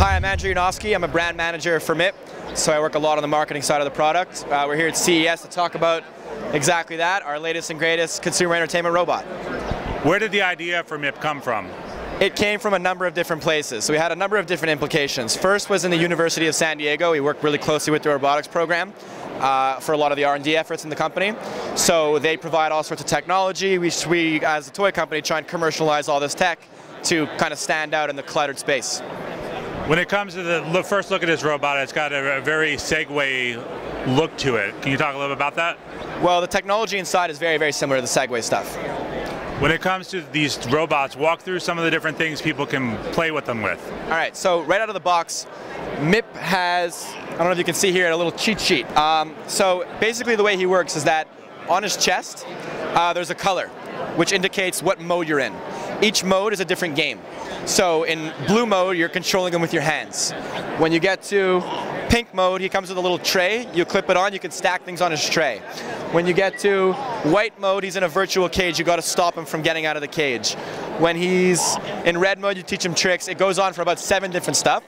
Hi, I'm Andrew Yanofsky. I'm a brand manager for MiP, so I work a lot on the marketing side of the product. We're here at CES to talk about exactly that, our latest and greatest consumer entertainment robot. Where did the idea for MiP come from? It came from a number of different places, so we had a number of different implications. First was in the University of San Diego. We worked really closely with the robotics program for a lot of the R&D efforts in the company. So they provide all sorts of technology. We as a toy company, try and commercialize all this tech to kind of stand out in the cluttered space. When it comes to the first look at this robot, it's got a very Segway look to it. Can you talk a little bit about that? Well, the technology inside is very, very similar to the Segway stuff. When it comes to these robots, walk through some of the different things people can play with them with. All right, so right out of the box, MiP has, I don't know if you can see here, a little cheat sheet. So basically the way he works is that on his chest, there's a color, which indicates what mode you're in. Each mode is a different game. So in blue mode, you're controlling him with your hands. When you get to pink mode, he comes with a little tray. You clip it on, you can stack things on his tray. When you get to white mode, he's in a virtual cage. You got to stop him from getting out of the cage. When he's in red mode, you teach him tricks. It goes on for about 7 different stuff.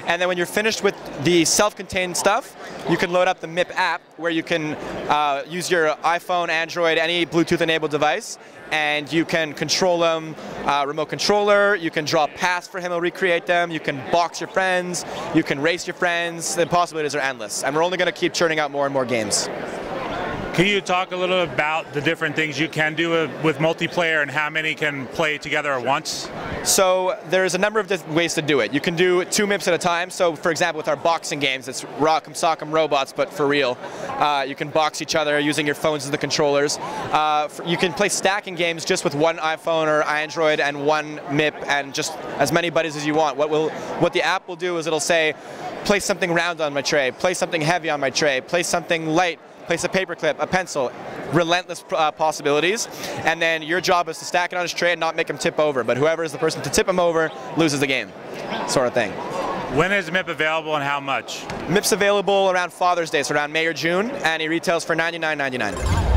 And then when you're finished with the self-contained stuff, you can load up the MiP app where you can use your iPhone, Android, any Bluetooth-enabled device, and you can control them, remote controller, you can draw paths for him, he'll recreate them, you can box your friends, you can race your friends, the possibilities are endless. And we're only going to keep churning out more and more games. Can you talk a little about the different things you can do with multiplayer and how many can play together at once? So there's a number of different ways to do it. You can do 2 MiPs at a time. So for example, with our boxing games, it's Rock'em Sock'em Robots, but for real. You can box each other using your phones as the controllers. You can play stacking games just with one iPhone or Android and one MiP and just as many buddies as you want. What the app will do is it'll say, place something round on my tray, place something heavy on my tray, place something light, place a paperclip, a pencil, relentless possibilities, and then your job is to stack it on his tray and not make him tip over, but whoever is the person to tip him over loses the game, sort of thing. When is MiP available and how much? MiP's available around Father's Day, so around May or June, and he retails for $99.99.